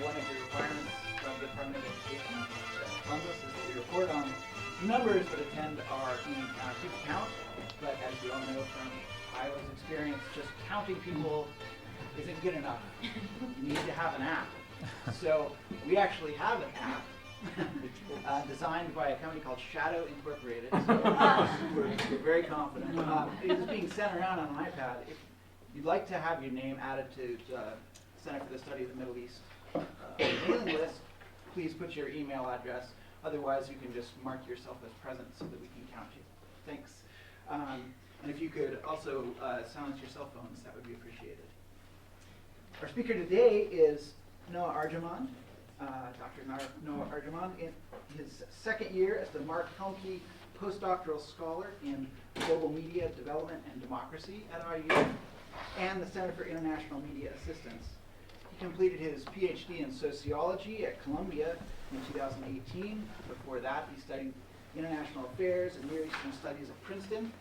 one of the requirements from the Department of Education that funds us is that we report on numbers that attend our community count. But as we all know from Iowa's experience, just counting people isn't good enough. You need to have an app. So we actually have an app designed by a company called Shadow Incorporated. So we're very confident. It is being sent around on an iPad. If you'd like to have your name added to the Center for the Study of the Middle East mailing list, please put your email address. Otherwise, you can just mark yourself as present so that we can count you. Thanks. And if you could also silence your cell phones, that would be appreciated. Our speaker today is Noah ARJOMAND, Dr. Noah ARJOMAND, in his second year as the Mark Helmke postdoctoral scholar in global media development and democracy at IU and the Center for International Media Assistance. He completed his PhD in sociology at Columbia in 2018. Before that, he studied international affairs and Near Eastern studies at Princeton.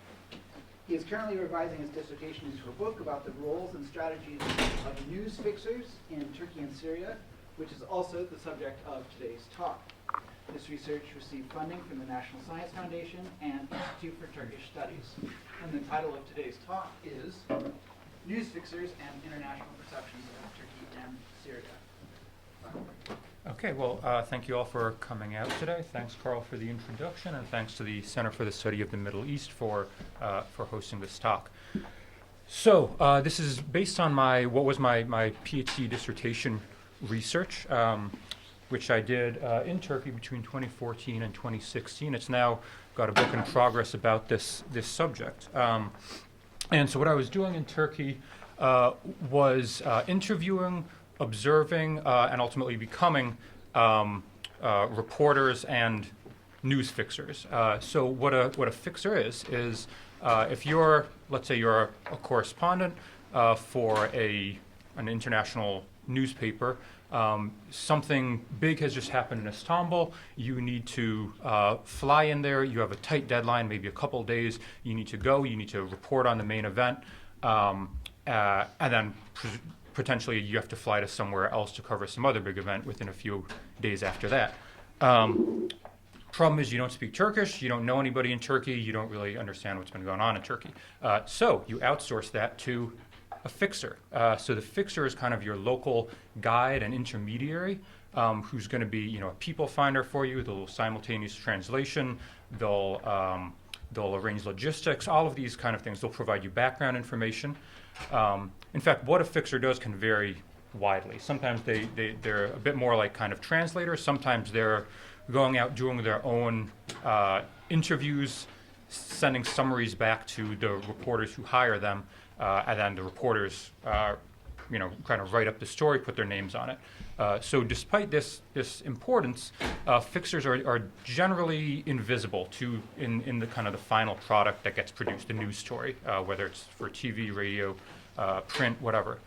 He is currently revising his dissertation into a book about the roles and strategies of news fixers in Turkey and Syria, which is also the subject of today's talk. This research received funding from the National Science Foundation and Institute for Turkish Studies. And the title of today's talk is News Fixers and International Perceptions of Turkey and Syria. Okay, well, thank you all for coming out today. Thanks, Carl, for the introduction, and thanks to the Center for the Study of the Middle East for hosting this talk. So this is based on what was my PhD dissertation research, which I did in Turkey between 2014 and 2016. It's now got a book in progress about this subject. And so what I was doing in Turkey was interviewing, observing, and ultimately becoming reporters and news fixers. So what a fixer is if you're, let's say you're a correspondent for an international newspaper, something big has just happened in Istanbul, you need to fly in there, you have a tight deadline, maybe a couple days, you need to go, you need to report on the main event, and then potentially you have to fly to somewhere else to cover some other big event within a few days after that. Problem is you don't speak Turkish, you don't know anybody in Turkey, you don't really understand what's been going on in Turkey. So you outsource that to a fixer. So the fixer is kind of your local guide and intermediary who's going to be, a people finder for you. They'll simultaneous translation, they'll arrange logistics, all of these kind of things. They'll provide you background information. In fact, what a fixer does can vary widely. Sometimes they're a bit more like kind of translators. Sometimes they're going out doing their own interviews, sending summaries back to the reporters who hire them, and then the reporters, kind of write up the story, put their names on it. So despite this importance, fixers are generally invisible in the kind of the final product that gets produced, the news story, whether it's for TV, radio, print, whatever.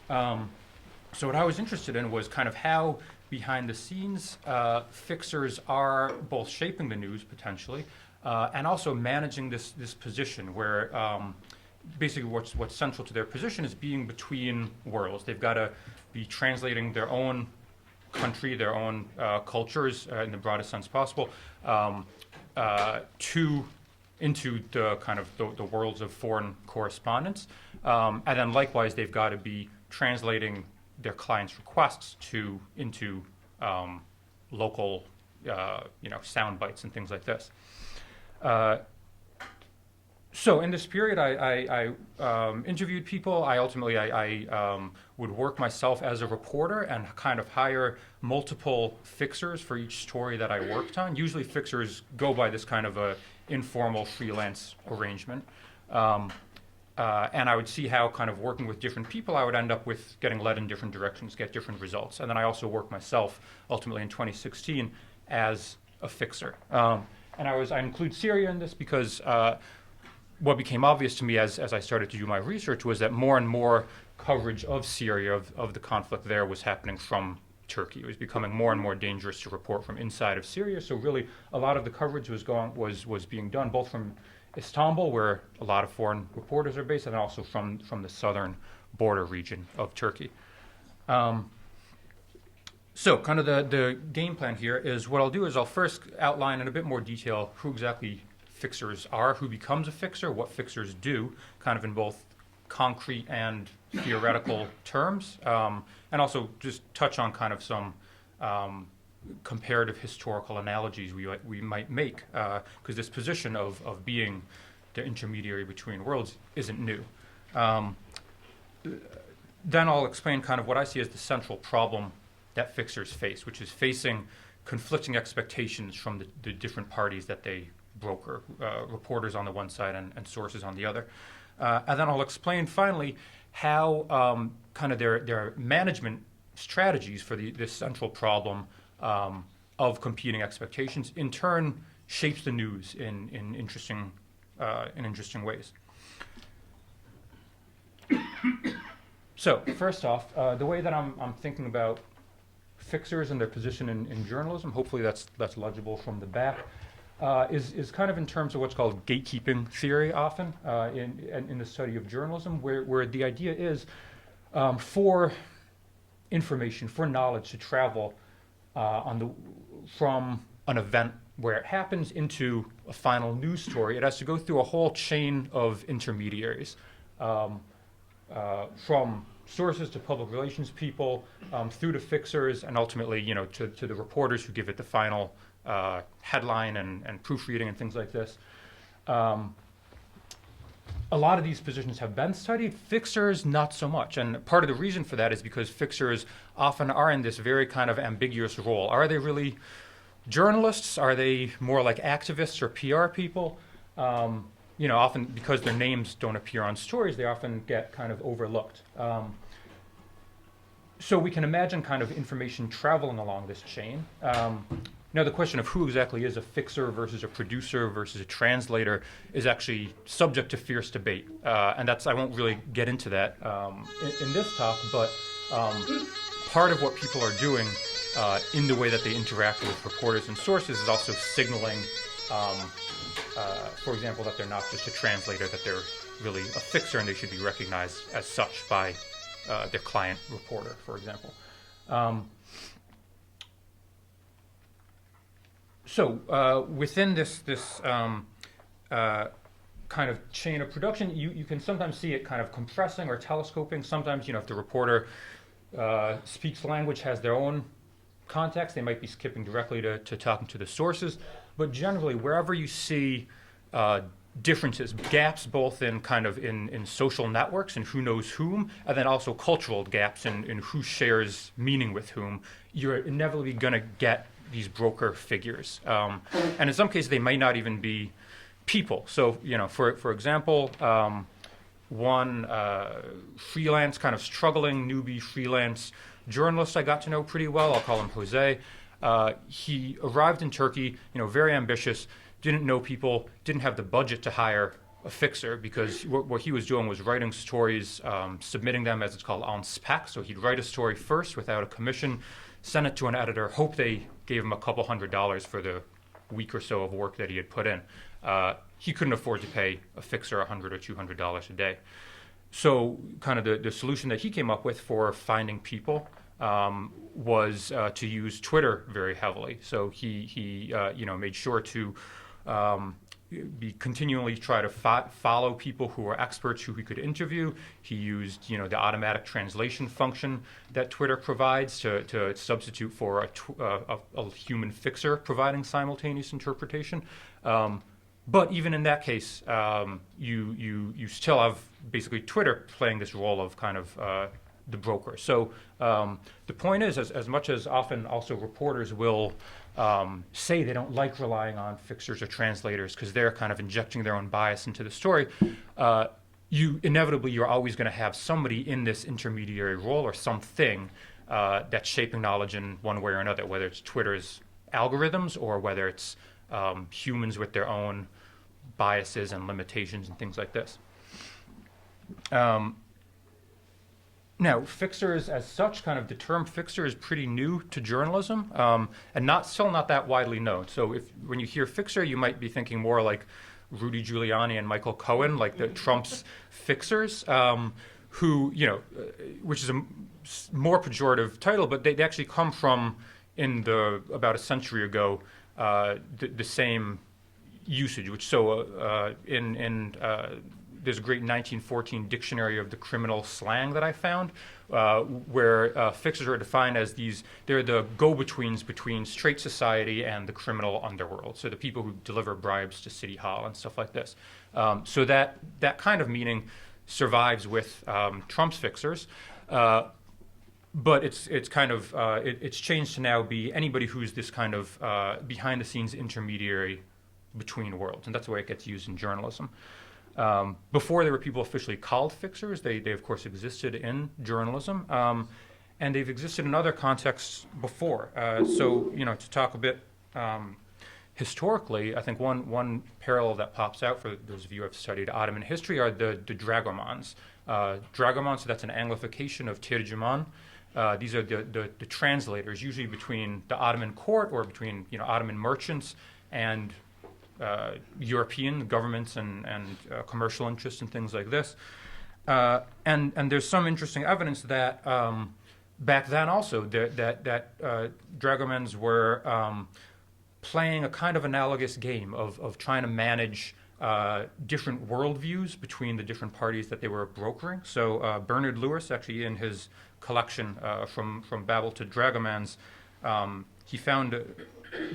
So what I was interested in was kind of how behind the scenes fixers are both shaping the news potentially and also managing this position where basically what's central to their position is being between worlds. They've got to be translating their own country, their own cultures in the broadest sense possible into the kind of the worlds of foreign correspondence. And then likewise, they've got to be translating their clients' requests into local, sound bites and things like this. So in this period, I interviewed people. I ultimately would work myself as a reporter and kind of hire multiple fixers for each story that I worked on. Usually fixers go by this kind of a informal freelance arrangement. And I would see how kind of working with different people, I would end up with getting led in different directions, get different results. And then I also worked myself ultimately in 2016 as a fixer. And I include Syria in this because what became obvious to me as I started to do my research was that more and more coverage of Syria, of the conflict there, was happening from Turkey. It was becoming more and more dangerous to report from inside of Syria. So really, a lot of the coverage was being done both from Istanbul, where a lot of foreign reporters are based, and also from the southern border region of Turkey. So kind of the game plan here is what I'll do is I'll first outline in a bit more detail who exactly fixers are, who becomes a fixer, what fixers do, kind of in both concrete and theoretical terms, and also just touch on kind of some comparative historical analogies we might make, because this position of being the intermediary between worlds isn't new. Then I'll explain kind of what I see as the central problem that fixers face, which is facing conflicting expectations from the different parties that they broker, reporters on the one side and sources on the other. And then I'll explain finally how kind of their management strategies for this central problem of competing expectations in turn shapes the news in interesting ways. So first off, the way that I'm thinking about fixers and their position in journalism, hopefully that's legible from the back, is kind of in terms of what's called gatekeeping theory often in the study of journalism, where the idea is for information, for knowledge to travel from an event where it happens into a final news story, it has to go through a whole chain of intermediaries, from sources to public relations people, through to fixers, and ultimately, to the reporters who give it the final headline and proofreading and things like this. A lot of these positions have been studied. Fixers, not so much. And part of the reason for that is because fixers often are in this very kind of ambiguous role. Are they really journalists? Are they more like activists or PR people? Often because their names don't appear on stories, they often get kind of overlooked. So we can imagine kind of information traveling along this chain. Now, the question of who exactly is a fixer versus a producer versus a translator is actually subject to fierce debate. And I won't really get into that in this talk, but part of what people are doing in the way that they interact with reporters and sources is also signaling, for example, that they're not just a translator, that they're really a fixer and they should be recognized as such by their client reporter, for example. So within this kind of chain of production, you can sometimes see it kind of compressing or telescoping. Sometimes, if the reporter speaks language, has their own context, they might be skipping directly to talking to the sources. But generally, wherever you see differences, gaps both in kind of in social networks and who knows whom, and then also cultural gaps in who shares meaning with whom, you're inevitably going to get these broker figures. And in some cases, they might not even be people. So, for example, one freelance, kind of struggling newbie freelance journalist I got to know pretty well, I'll call him Jose. He arrived in Turkey, very ambitious, didn't know people, didn't have the budget to hire a fixer because what he was doing was writing stories, submitting them as it's called on spec. So he'd write a story first without a commission, send it to an editor, hope they gave him a couple $100s for the week or so of work that he had put in. He couldn't afford to pay a fixer $100 or $200 a day. So kind of the solution that he came up with for finding people was to use Twitter very heavily. So he made sure to continually try to follow people who were experts who he could interview. He used the automatic translation function that Twitter provides to substitute for a human fixer providing simultaneous interpretation. But even in that case, you still have basically Twitter playing this role of kind of the broker. So the point is, as much as often also reporters will say they don't like relying on fixers or translators because they're kind of injecting their own bias into the story, you're always going to have somebody in this intermediary role or something that's shaping knowledge in one way or another, whether it's Twitter's algorithms or whether it's humans with their own biases and limitations and things like this. Now, fixers as such, kind of the term fixer is pretty new to journalism and still not that widely known. So when you hear fixer, you might be thinking more like Rudy Giuliani and Michael Cohen, like the Trump's fixers, who, which is more pejorative title, but they actually come from, about a century ago, the same usage. There's a great 1914 dictionary of the criminal slang that I found, where fixers are defined as they're the go-betweens between straight society and the criminal underworld. So the people who deliver bribes to City Hall and stuff like this. So that kind of meaning survives with Trump's fixers. But it's changed to now be anybody who's this kind of behind-the-scenes intermediary between worlds, and that's the way it gets used in journalism. Before there were people officially called fixers, they of course existed in journalism, and they've existed in other contexts before. To talk a bit historically, I think one parallel that pops out for those of you who have studied Ottoman history are the dragomans. Dragomans, so that's an Anglification of terjüman. These are the translators, usually between the Ottoman court or between Ottoman merchants and European governments and commercial interests and things like this. And there's some interesting evidence that back then also that dragomans were playing a kind of analogous game of trying to manage different worldviews between the different parties that they were brokering. So Bernard Lewis, actually in his collection from Babel to Dragomans, he found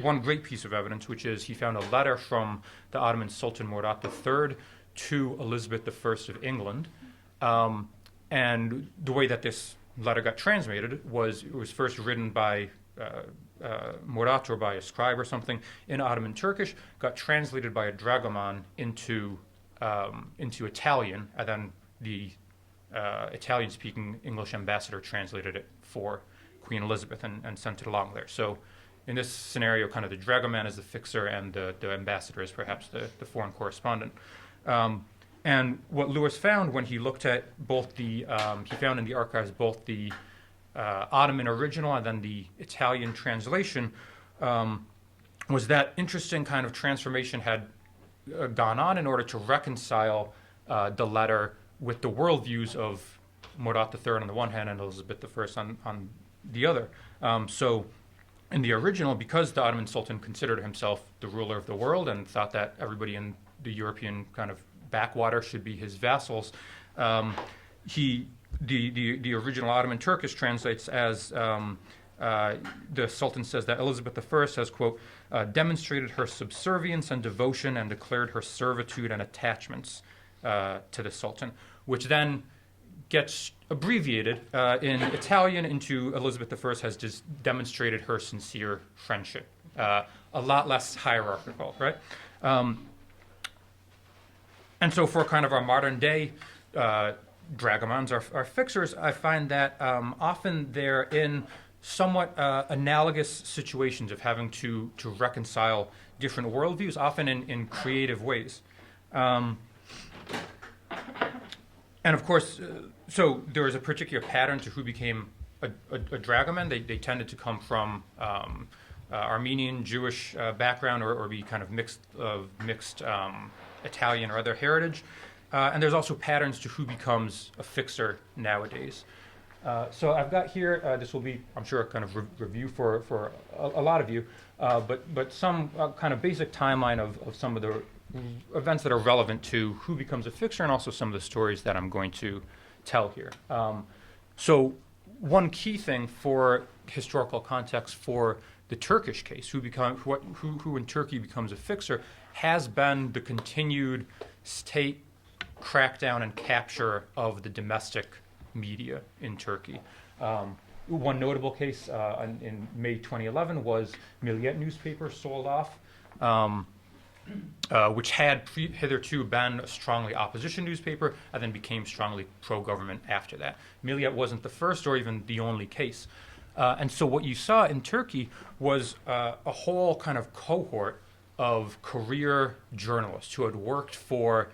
one great piece of evidence, which is he found a letter from the Ottoman Sultan Murat III to Elizabeth I of England. And the way that this letter got transmitted was it was first written by Murat or by a scribe or something in Ottoman Turkish, got translated by a dragoman into Italian, and then the Italian-speaking English ambassador translated it for Queen Elizabeth and sent it along there. So in this scenario, kind of the dragoman is the fixer and the ambassador is perhaps the foreign correspondent. And what Lewis found when he looked at both he found in the archives both the Ottoman original and then the Italian translation, was that interesting kind of transformation had gone on in order to reconcile the letter with the worldviews of Murat III on the one hand and Elizabeth I on the other. So in the original, because the Ottoman Sultan considered himself the ruler of the world and thought that everybody in the European kind of backwater should be his vassals, the original Ottoman Turkish translates as the Sultan says that Elizabeth I has, quote, demonstrated her subservience and devotion and declared her servitude and attachments to the Sultan, which then gets abbreviated in Italian into Elizabeth I has just demonstrated her sincere friendship. A lot less hierarchical, right? And so for kind of our modern day dragomans, our fixers, I find that often they're in somewhat analogous situations of having to reconcile different worldviews, often in creative ways. And of course, so there was a particular pattern to who became a dragoman. They tended to come from Armenian, Jewish background or be kind of mixed Italian or other heritage. And there's also patterns to who becomes a fixer nowadays. So I've got here, this will be, I'm sure, a kind of review for a lot of you, but some kind of basic timeline of some of the events that are relevant to who becomes a fixer and also some of the stories that I'm going to tell here. So one key thing for historical context for the Turkish case, who in Turkey becomes a fixer, has been the continued state crackdown and capture of the domestic media in Turkey. One notable case in May 2011 was Milliyet newspaper sold off, which had hitherto been a strongly opposition newspaper and then became strongly pro-government after that. Milliyet wasn't the first or even the only case. And so what you saw in Turkey was a whole kind of cohort of career journalists who had worked for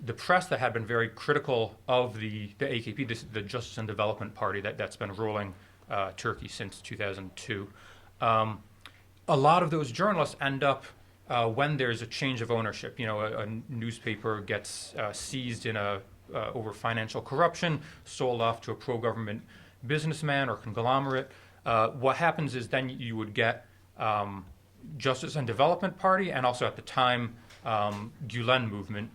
the press that had been very critical of the AKP, the Justice and Development Party that's been ruling Turkey since 2002. A lot of those journalists end up, when there's a change of ownership, a newspaper gets seized over financial corruption, sold off to a pro-government businessman or conglomerate, what happens is then you would get Justice and Development Party, and also at the time, Gulen movement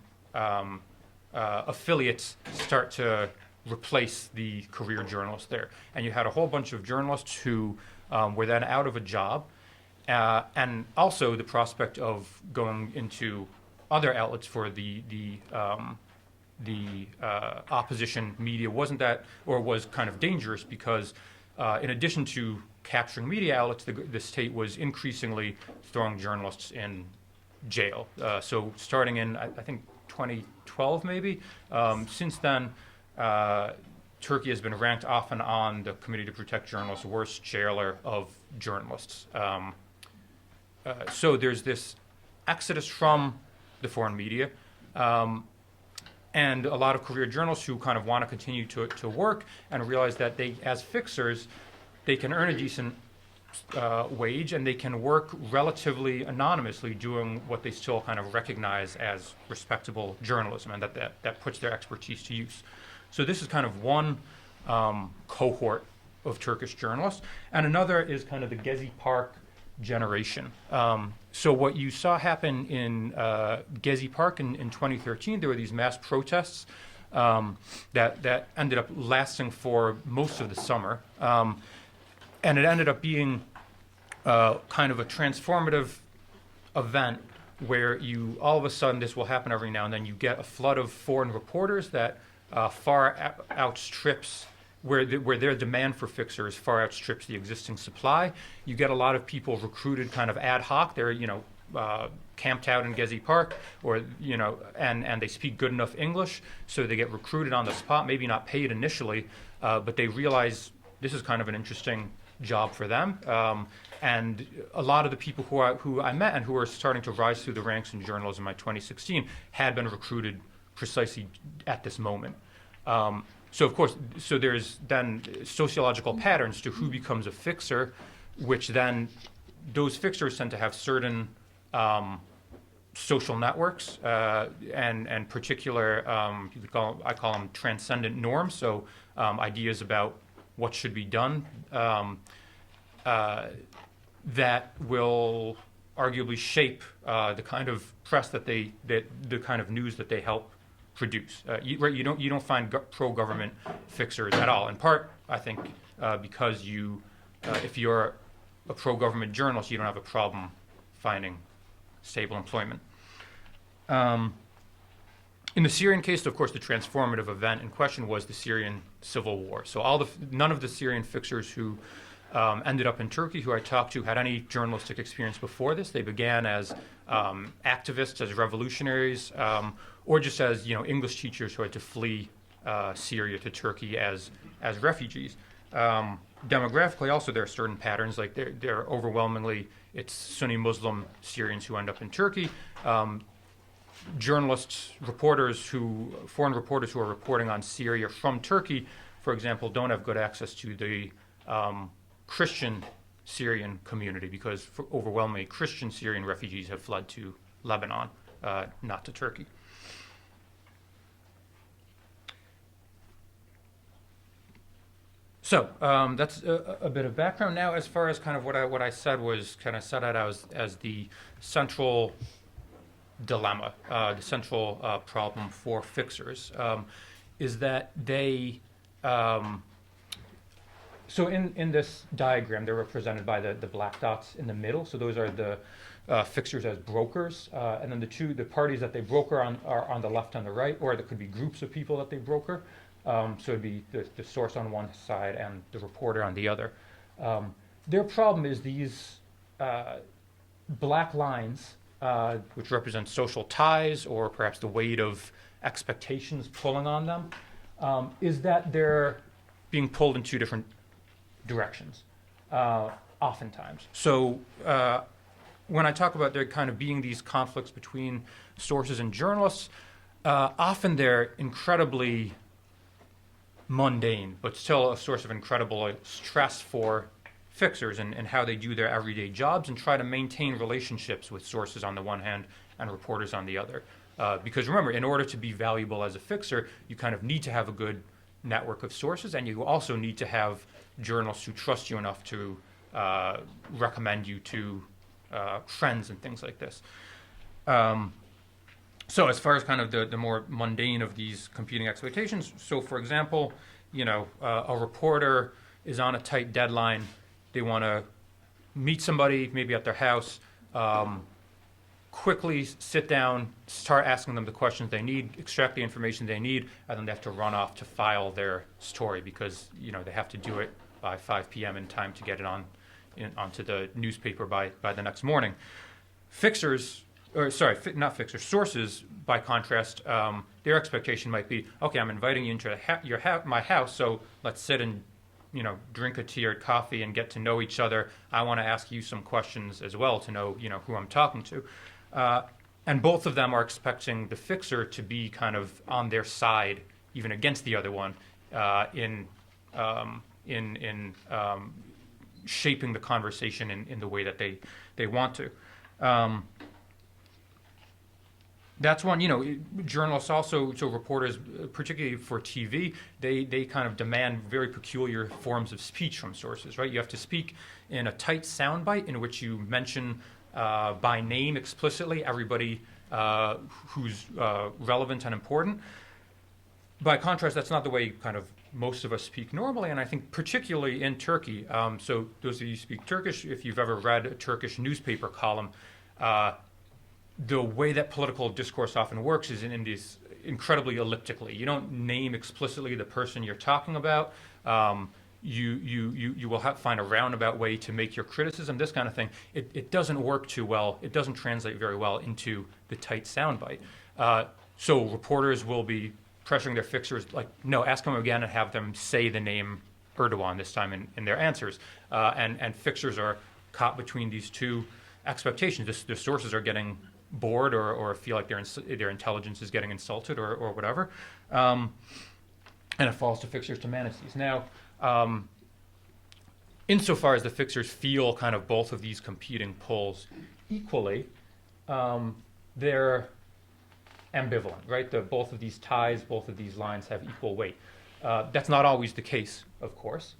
affiliates start to replace the career journalists there. And you had a whole bunch of journalists who were then out of a job, and also the prospect of going into other outlets for the opposition media wasn't that, or was kind of dangerous, because in addition to capturing media outlets, the state was increasingly throwing journalists in jail. So starting in, I think, 2012 maybe, since then, Turkey has been ranked often on the Committee to Protect Journalists' worst jailer of journalists. So there's this exodus from the foreign media, and a lot of career journalists who kind of want to continue to work and realize that they, as fixers, they can earn a decent wage, and they can work relatively anonymously doing what they still kind of recognize as respectable journalism, and that puts their expertise to use. So this is kind of one cohort of Turkish journalists, and another is kind of the Gezi Park generation. So what you saw happen in Gezi Park in 2013, there were these mass protests that ended up lasting for most of the summer. And it ended up being kind of a transformative event where you, all of a sudden, this will happen every now and then, you get a flood of foreign reporters that far outstrips, where their demand for fixers far outstrips the existing supply. You get a lot of people recruited kind of ad hoc. They're, camped out in Gezi Park, or, and they speak good enough English, so they get recruited on the spot, maybe not paid initially, but they realize this is kind of an interesting job for them. And a lot of the people who I met and who were starting to rise through the ranks in journalism by 2016 had been recruited precisely at this moment. So of course, there's then sociological patterns to who becomes a fixer, which then those fixers tend to have certain social networks and particular, I call them transcendent norms. So ideas about what should be done that will arguably shape the kind of press the kind of news that they help produce. You don't find pro-government fixers at all. In part, I think, because if you're a pro-government journalist, you don't have a problem finding stable employment. In the Syrian case, of course, the transformative event in question was the Syrian civil war. So none of the Syrian fixers who ended up in Turkey, who I talked to, had any journalistic experience before this. They began as activists, as revolutionaries, or just as English teachers who had to flee Syria to Turkey as refugees. Demographically, also, there are certain patterns. Like they're overwhelmingly, it's Sunni Muslim Syrians who end up in Turkey. Journalists, foreign reporters who are reporting on Syria from Turkey, for example, don't have good access to the Christian Syrian community, because overwhelmingly Christian Syrian refugees have fled to Lebanon, not to Turkey. So that's a bit of background. Now, as far as kind of what I said was kind of set out as the central dilemma, the central problem for fixers, is that they. So in this diagram, they're represented by the black dots in the middle. So those are the fixers as brokers, and then the parties that they broker are on the left and the right, or there could be groups of people that they broker. So it'd be the source on one side and the reporter on the other. Their problem is these black lines, which represent social ties or perhaps the weight of expectations pulling on them, is that they're being pulled in two different directions, oftentimes. So when I talk about there kind of being these conflicts between sources and journalists, often they're incredibly mundane, but still a source of incredible stress for fixers and how they do their everyday jobs and try to maintain relationships with sources on the one hand and reporters on the other. Because remember, in order to be valuable as a fixer, you kind of need to have a good network of sources, and you also need to have journalists who trust you enough to recommend you to friends and things like this. So as far as kind of the more mundane of these competing expectations, so for example, a reporter is on a tight deadline. They want to meet somebody, maybe at their house, quickly sit down, start asking them the questions they need, extract the information they need, and then they have to run off to file their story because they have to do it by 5 p.m. in time to get it onto the newspaper by the next morning. Sources, by contrast, their expectation might be, okay, I'm inviting you into my house, so let's sit and drink a tea or coffee and get to know each other. I want to ask you some questions as well to know who I'm talking to. And both of them are expecting the fixer to be kind of on their side, even against the other one, in shaping the conversation in the way that they want to. That's one, journalists also, so reporters, particularly for TV, they kind of demand very peculiar forms of speech from sources, right? You have to speak in a tight soundbite in which you mention by name explicitly everybody who's relevant and important. By contrast, that's not the way kind of most of us speak normally, and I think particularly in Turkey. So those of you who speak Turkish, if you've ever read a Turkish newspaper column, the way that political discourse often works is in these incredibly elliptically. You don't name explicitly the person you're talking about. You will find a roundabout way to make your criticism, this kind of thing. It doesn't work too well. It doesn't translate very well into the tight soundbite. So reporters will be pressuring their fixers, like, no, ask them again and have them say the name Erdogan this time in their answers. And fixers are caught between these two expectations. The sources are getting bored or feel like their intelligence is getting insulted or whatever. And it falls to fixers to manage these. Now, insofar as the fixers feel kind of both of these competing pulls equally, they're ambivalent, right? Both of these ties, both of these lines have equal weight. That's not always the case, of course.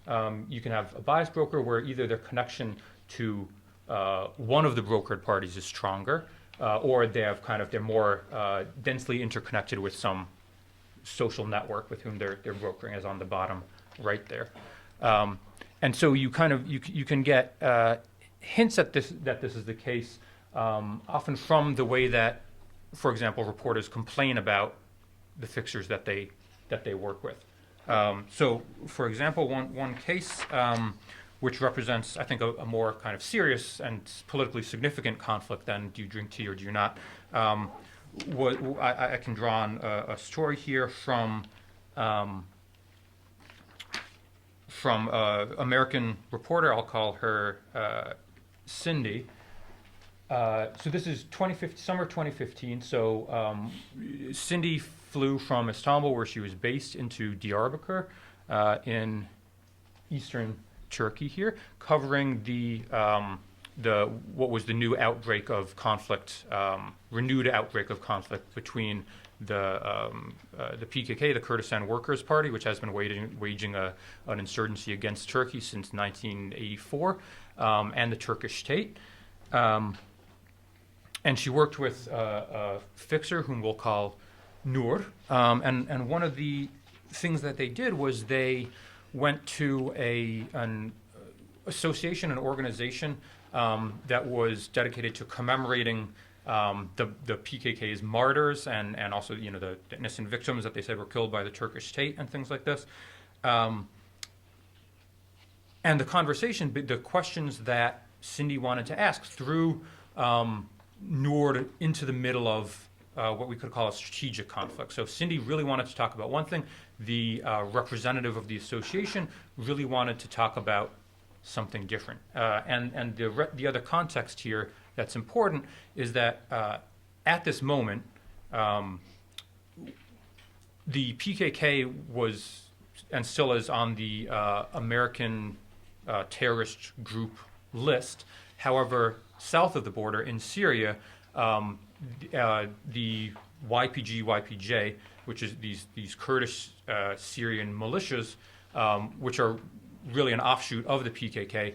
You can have a bias broker where either their connection to one of the brokered parties is stronger, or they're more densely interconnected with some social network with whom they're brokering, as on the bottom right there. And so you can get hints at that this is the case, often from the way that, for example, reporters complain about the fixers that they work with. So, for example, one case which represents, I think, a more kind of serious and politically significant conflict than do you drink tea or do you not. I can draw on a story here from American reporter. I'll call her Cindy. So this is summer 2015. So Cindy flew from Istanbul, where she was based, into Diyarbakir in eastern Turkey here, covering what was the new outbreak of conflict, renewed outbreak of conflict between the PKK, the Kurdistan Workers' Party, which has been waging an insurgency against Turkey since 1984, and the Turkish state. And she worked with a fixer whom we'll call Nur. And one of the things that they did was they went to an association, an organization that was dedicated to commemorating the PKK's martyrs and also the innocent victims that they said were killed by the Turkish state and things like this. And the conversation, the questions that Cindy wanted to ask threw Nur into the middle of what we could call a strategic conflict. So Cindy really wanted to talk about one thing. The representative of the association really wanted to talk about something different. And the other context here that's important is that at this moment, the PKK was and still is on the American terrorist group list. However, south of the border in Syria, the YPG, which is these Kurdish Syrian militias, which are really an offshoot of the PKK,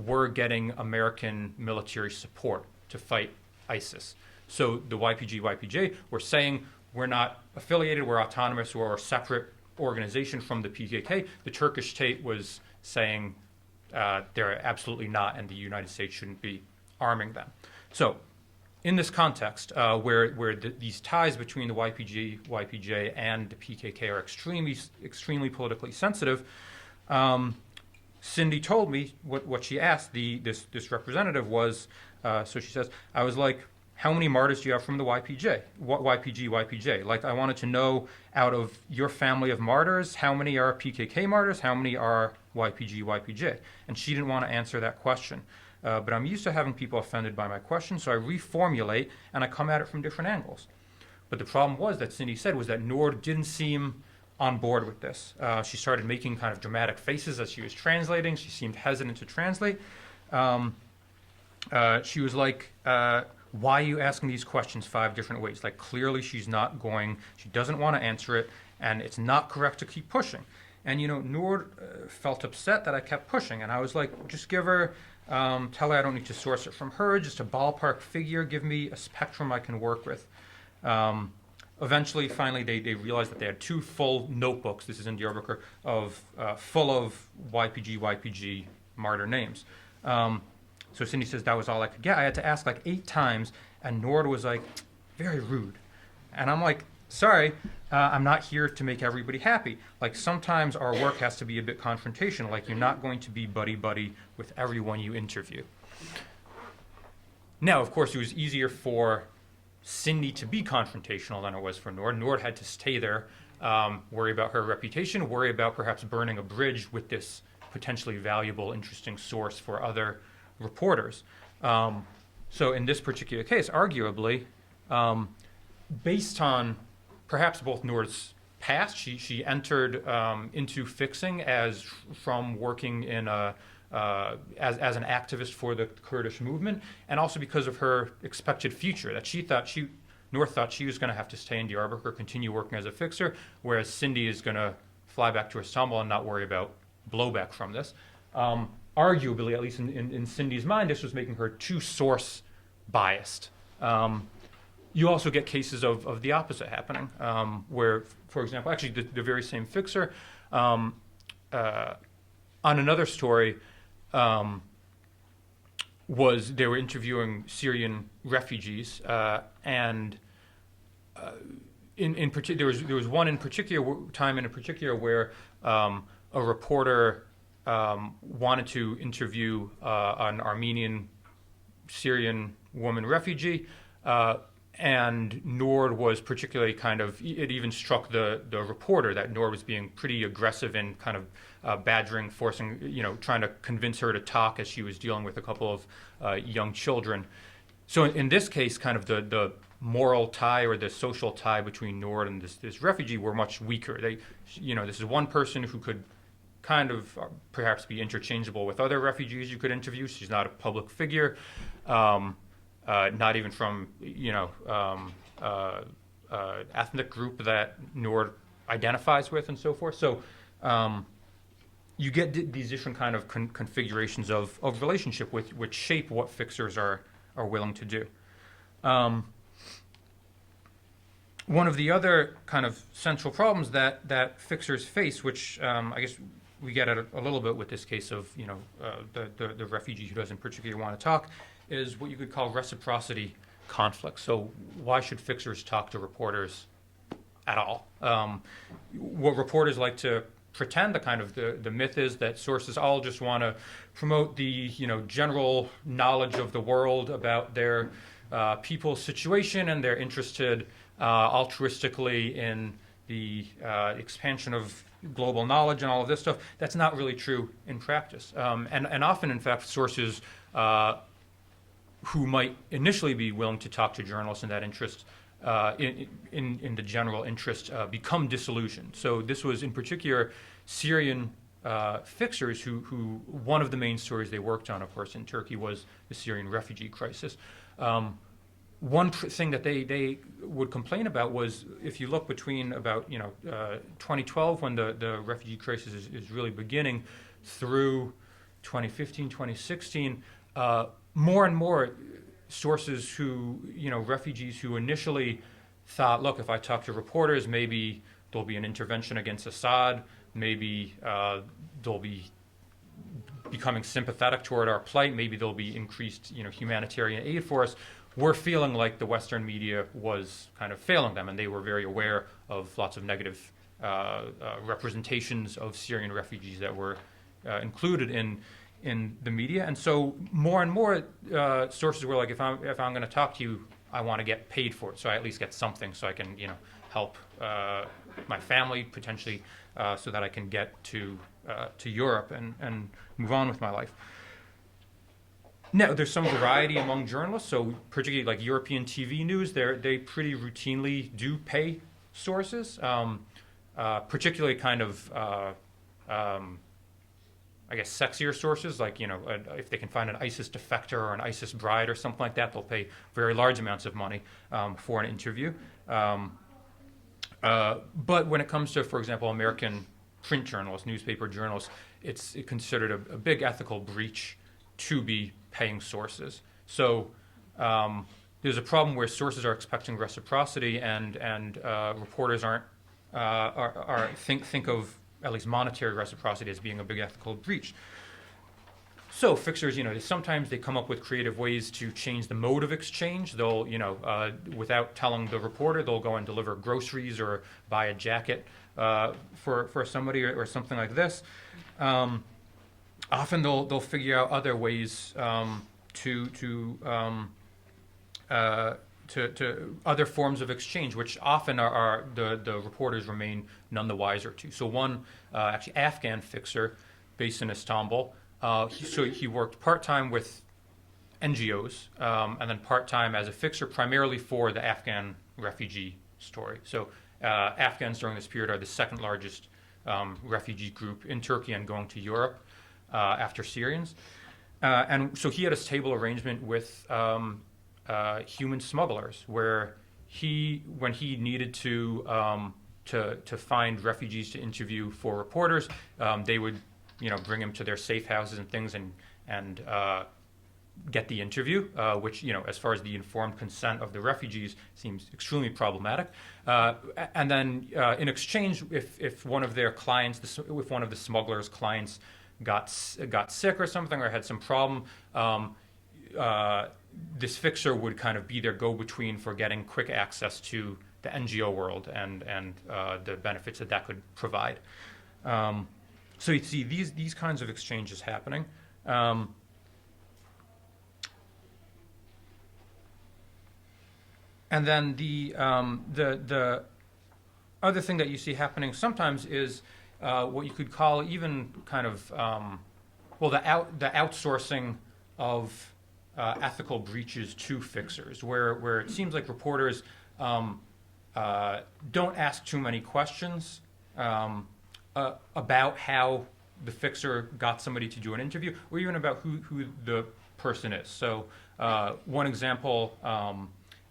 were getting American military support to fight ISIS. So the YPG were saying, we're not affiliated, we're autonomous, we're a separate organization from the PKK. The Turkish state was saying they're absolutely not, and the United States shouldn't be arming them. So in this context, where these ties between the YPJ and the PKK are extremely politically sensitive, Cindy told me what she asked this representative was, so she says, I was like, how many martyrs do you have from the YPG? Like, I wanted to know, out of your family of martyrs, how many are PKK martyrs, how many are YPJ? And she didn't want to answer that question. But I'm used to having people offended by my question, so I reformulate and I come at it from different angles. But the problem was that Cindy said was that Noor didn't seem on board with this. She started making kind of dramatic faces as she was translating. She seemed hesitant to translate. She was like, why are you asking these questions 5 different ways? Like, clearly she doesn't want to answer it, and it's not correct to keep pushing. And, Noor felt upset that I kept pushing, and I was like, just give her, tell her I don't need to source it from her, just a ballpark figure, give me a spectrum I can work with. Eventually, finally, they realized that they had 2 full notebooks, this is in Diyarbakir, full of YPG martyr names. So Cindy says that was all I could get. I had to ask like 8 times, and Nord was like, very rude. And I'm like, sorry, I'm not here to make everybody happy. Like, sometimes our work has to be a bit confrontational. Like, you're not going to be buddy-buddy with everyone you interview. Now, of course, it was easier for Cindy to be confrontational than it was for Nord. Nord had to stay there, worry about her reputation, worry about perhaps burning a bridge with this potentially valuable, interesting source for other reporters. So in this particular case, arguably, based on perhaps both Noor's past, she entered into fixing from working in as an activist for the Kurdish movement, and also because of her expected future, that Noor thought she was going to have to stay in Diyarbakir, continue working as a fixer, whereas Cindy is going to fly back to Istanbul and not worry about blowback from this. Arguably, at least in Cindy's mind, this was making her too source biased. You also get cases of the opposite happening, where, for example, actually the very same fixer, on another story, they were interviewing Syrian refugees, and there was one in particular time in particular where a reporter wanted to interview an Armenian Syrian woman refugee, and Nord was particularly it even struck the reporter that Nord was being pretty aggressive and kind of badgering, forcing, trying to convince her to talk as she was dealing with a couple of young children. So in this case, kind of the moral tie or the social tie between Nord and this refugee were much weaker. This is one person who could kind of perhaps be interchangeable with other refugees you could interview. She's not a public figure, not even from ethnic group that Nord identifies with, and so forth. So you get these different kind of configurations of relationship which shape what fixers are willing to do. One of the other kind of central problems that fixers face, which I guess we get at a little bit with this case of the refugee who doesn't particularly want to talk, is what you could call reciprocity conflicts. So why should fixers talk to reporters at all? What reporters like to pretend, the myth is that sources all just want to promote the general knowledge of the world about their people's situation, and they're interested altruistically in the expansion of global knowledge and all of this stuff. That's not really true in practice. And often, in fact, sources who might initially be willing to talk to journalists in that interest, in the general interest, become disillusioned. So this was, in particular, Syrian fixers who one of the main stories they worked on, of course, in Turkey was the Syrian refugee crisis. one thing that they would complain about was, if you look between about 2012, when the refugee crisis is really beginning, through 2015, 2016, more and more sources who, refugees who initially thought, look, if I talk to reporters, maybe there'll be an intervention against Assad, maybe they'll be becoming sympathetic toward our plight, maybe there'll be increased, humanitarian aid for us. We're feeling like the Western media was kind of failing them, and they were very aware of lots of negative representations of Syrian refugees that were included in the media. And so more and more sources were like, if I'm going to talk to you, I want to get paid for it, so I at least get something, so I can help my family potentially, so that I can get to Europe and move on with my life. Now, there's some variety among journalists, so particularly like European TV news, they pretty routinely do pay sources, particularly kind of I guess sexier sources, like if they can find an ISIS defector or an ISIS bride or something like that, they'll pay very large amounts of money for an interview. But when it comes to, for example, American print journalists, newspaper journalists, it's considered a big ethical breach to be paying sources. So there's a problem where sources are expecting reciprocity, and reporters think of at least monetary reciprocity as being a big ethical breach. So fixers, sometimes they come up with creative ways to change the mode of exchange. They'll, without telling the reporter, they'll go and deliver groceries or buy a jacket for somebody or something like this. Often they'll figure out other ways to other forms of exchange, which often are the reporters remain none the wiser to. So one actually Afghan fixer based in Istanbul, he worked part-time with NGOs and then part-time as a fixer primarily for the Afghan refugee story. So Afghans during this period are the second largest refugee group in Turkey and going to Europe after Syrians. And so he had a stable arrangement with human smugglers, where when he needed to find refugees to interview for reporters, they would bring him to their safe houses and things and get the interview, which as far as the informed consent of the refugees seems extremely problematic. And then in exchange, if one of their clients, if one of the smugglers' clients got sick or something or had some problem, this fixer would kind of be their go-between for getting quick access to the NGO world and the benefits that could provide. So you see these kinds of exchanges happening. And then the other thing that you see happening sometimes is what you could call even kind of the outsourcing of ethical breaches to fixers, where it seems like reporters don't ask too many questions about how the fixer got somebody to do an interview, or even about who the person is. So one example,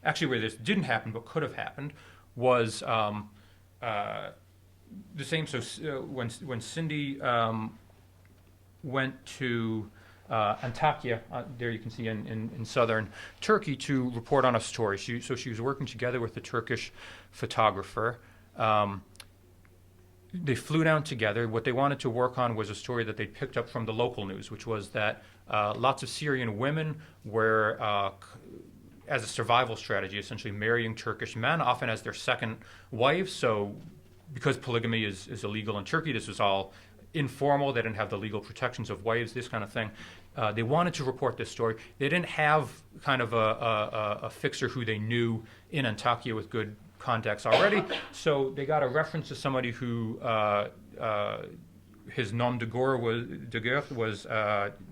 actually where this didn't happen but could have happened, was the same. So when Cindy went to Antakya, there you can see in southern Turkey, to report on a story. So she was working together with a Turkish photographer. They flew down together. What they wanted to work on was a story that they picked up from the local news, which was that lots of Syrian women were, as a survival strategy, essentially marrying Turkish men, often as their second wives. So because polygamy is illegal in Turkey, this was all informal. They didn't have the legal protections of wives, this kind of thing. They wanted to report this story. They didn't have kind of a fixer who they knew in Antakya with good contacts already. So they got a reference to somebody who his nom de guerre was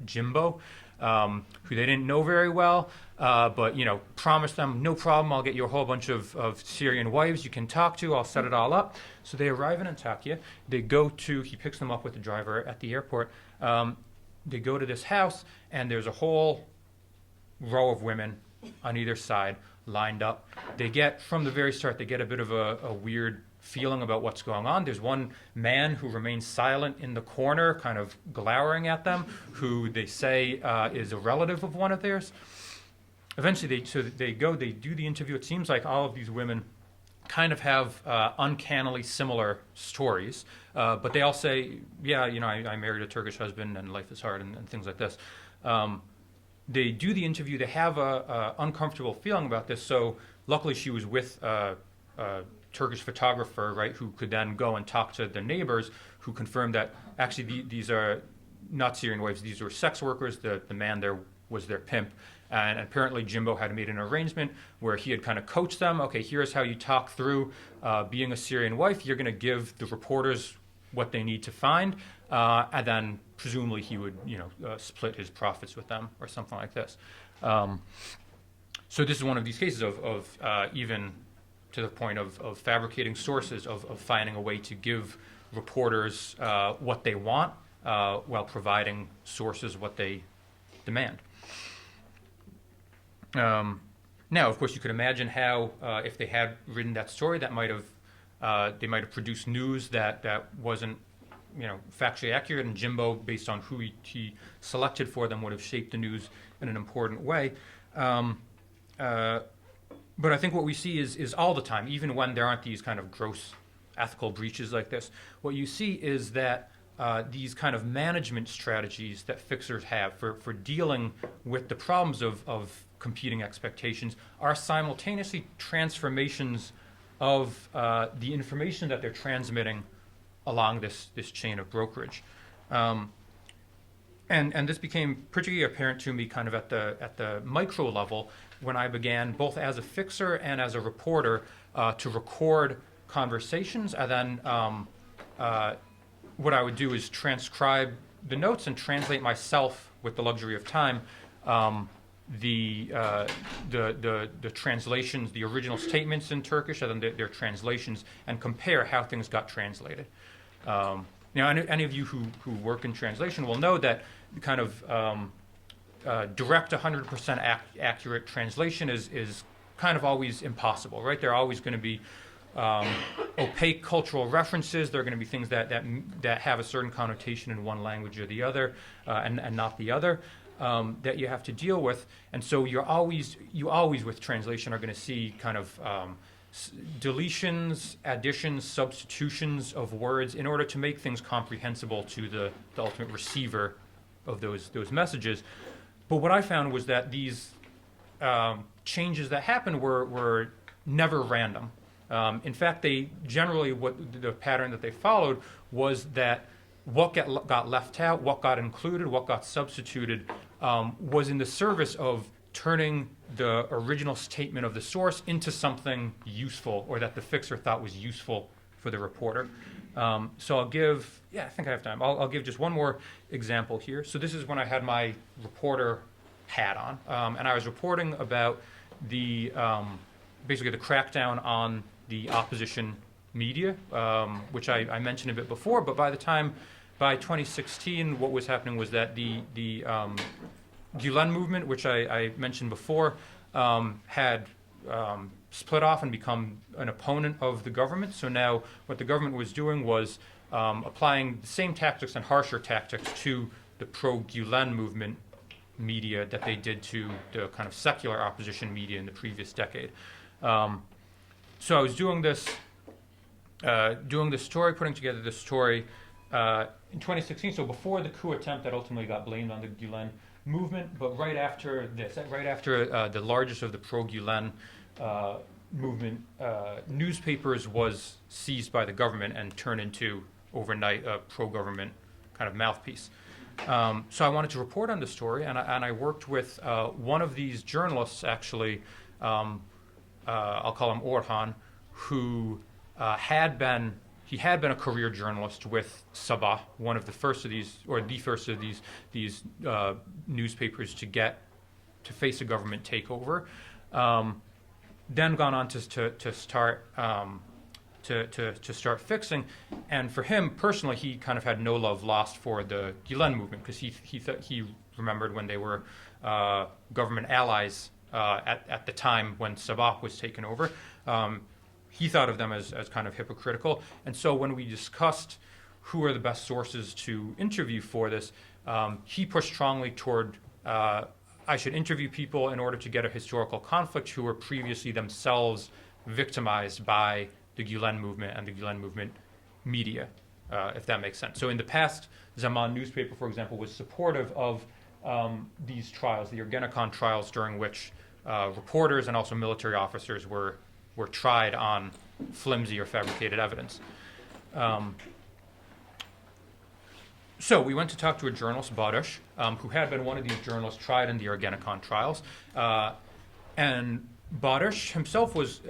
Jimbo, who they didn't know very well, but promised them, no problem, I'll get you a whole bunch of Syrian wives you can talk to, I'll set it all up. So they arrive in Antakya. They go to, he picks them up with the driver at the airport. They go to this house, and there's a whole row of women on either side, lined up. They get, from the very start, they get a bit of a weird feeling about what's going on. There's one man who remains silent in the corner, kind of glowering at them, who they say is a relative of one of theirs. Eventually, they do the interview. It seems like all of these women kind of have uncannily similar stories, but they all say, yeah, I married a Turkish husband and life is hard and things like this. They do the interview. They have a uncomfortable feeling about this. So luckily, she was with a Turkish photographer, right, who could then go and talk to the neighbors, who confirmed that actually these are not Syrian wives. These were sex workers. The man there was their pimp. And apparently Jimbo had made an arrangement where he had kind of coached them. Okay, here's how you talk through being a Syrian wife. You're going to give the reporters what they need to find, and then presumably he would, split his profits with them or something like this. So this is one of these cases of even to the point of fabricating sources, of finding a way to give reporters what they want while providing sources what they demand. Now, of course, you could imagine how, if they had written that story, that they might have produced news that wasn't, factually accurate, and Jimbo, based on who he selected for them, would have shaped the news in an important way. But I think what we see is all the time, even when there aren't these kind of gross ethical breaches like this, what you see is that these kind of management strategies that fixers have for dealing with the problems of competing expectations are simultaneously transformations of the information that they're transmitting along this chain of brokerage. And this became particularly apparent to me kind of at the micro level when I began, both as a fixer and as a reporter, to record conversations. And then what I would do is transcribe the notes and translate myself, with the luxury of time, the translations, the original statements in Turkish, and then their translations, and compare how things got translated. Any of you who work in translation will know that kind of direct 100% accurate translation is kind of always impossible, right? There are always going to be opaque cultural references. There are going to be things that have a certain connotation in one language or the other, and not the other, that you have to deal with. And so you always with translation are going to see kind of deletions, additions, substitutions of words in order to make things comprehensible to the ultimate receiver of those messages. But what I found was that these changes that happened were never random. In fact, they generally, what the pattern that they followed was that what got left out, what got included, what got substituted, was in the service of turning the original statement of the source into something useful, or that the fixer thought was useful for the reporter. So I'll give, I think I have time. I'll give just one more example here. So this is when I had my reporter hat on, and I was reporting about basically the crackdown on the opposition media, which I mentioned a bit before. But by 2016, what was happening was that the Gülen movement, which I mentioned before, had split off and become an opponent of the government. So now what the government was doing was applying the same tactics and harsher tactics to the pro-Gülen movement media that they did to the kind of secular opposition media in the previous decade. So I was doing this story, putting together this story in 2016, so before the coup attempt that ultimately got blamed on the Gülen movement, but right after the largest of the pro-Gülen movement newspapers was seized by the government and turned into overnight a pro-government kind of mouthpiece. So I wanted to report on the story, and I worked with one of these journalists, actually. I'll call him Orhan, who had been a career journalist with Sabah, one of the first of these, or the first of these newspapers to face a government takeover. Then gone on to start fixing, and for him personally, he kind of had no love lost for the Gülen movement, because he remembered when they were government allies at the time when Sabah was taken over. He thought of them as kind of hypocritical. And so when we discussed who are the best sources to interview for this, he pushed strongly toward I should interview people in order to get a historical conflict who were previously themselves victimized by the Gülen movement and the Gülen movement media, if that makes sense. So in the past, Zaman newspaper, for example, was supportive of these trials, the Ergenekon trials, during which reporters and also military officers were tried on flimsy or fabricated evidence. So we went to talk to a journalist, Barış, who had been one of these journalists tried in the Ergenekon trials. And Barış himself was,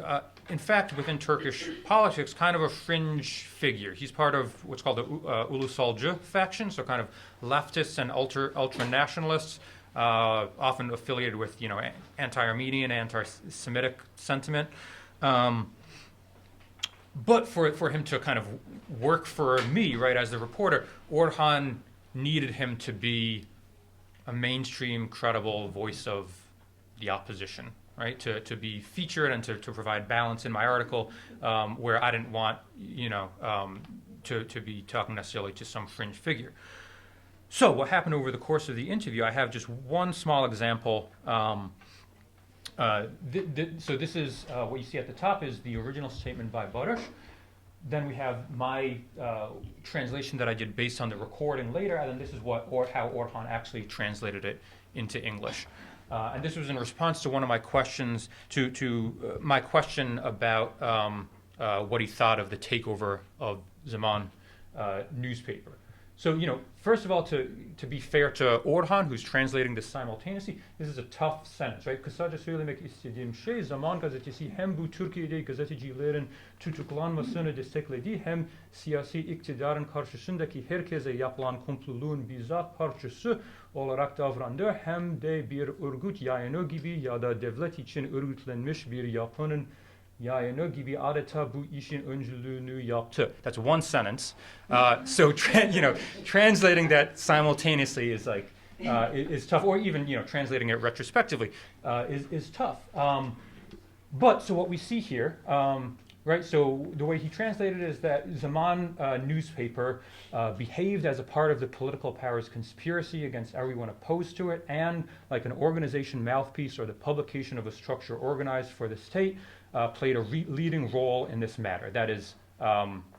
in fact, within Turkish politics, kind of a fringe figure. He's part of what's called the Ulusalcı faction, so kind of leftists and ultra-nationalists, often affiliated with, anti-Armenian, anti-Semitic sentiment. But for him to kind of work for me, right, as the reporter, Orhan needed him to be a mainstream, credible voice of the opposition, right, to be featured and to provide balance in my article, where I didn't want, to be talking necessarily to some fringe figure. So what happened over the course of the interview, I have just one small example. So this is what you see at the top is the original statement by Barış. Then we have my translation that I did based on the recording later, and then this is how Orhan actually translated it into English. And this was in response to one of my questions, to my question about what he thought of the takeover of Zaman newspaper. So, first of all, to be fair to Orhan, who's translating this simultaneously, this is a tough sentence, right? Kısaca söylemek istediğim şey, Zaman gazetesi hem bu Türkiye'de gazetecilerin tutuklanmasını destekledi, hem siyasi iktidarın karşısındaki herkese yapılan komploluğun bizzat parçası olarak davrandı, hem de bir örgüt yayını gibi ya da devlet için örgütlenmiş bir yapının yayını gibi adeta bu işin öncülüğünü yaptı. That's one sentence. So translating that simultaneously is like is tough, or even translating it retrospectively is tough. But so what we see here, right? So the way he translated it is that Zaman newspaper behaved as a part of the political powers conspiracy against everyone opposed to it, and like an organization mouthpiece or the publication of a structure organized for the state. Played a leading role in this matter, that is,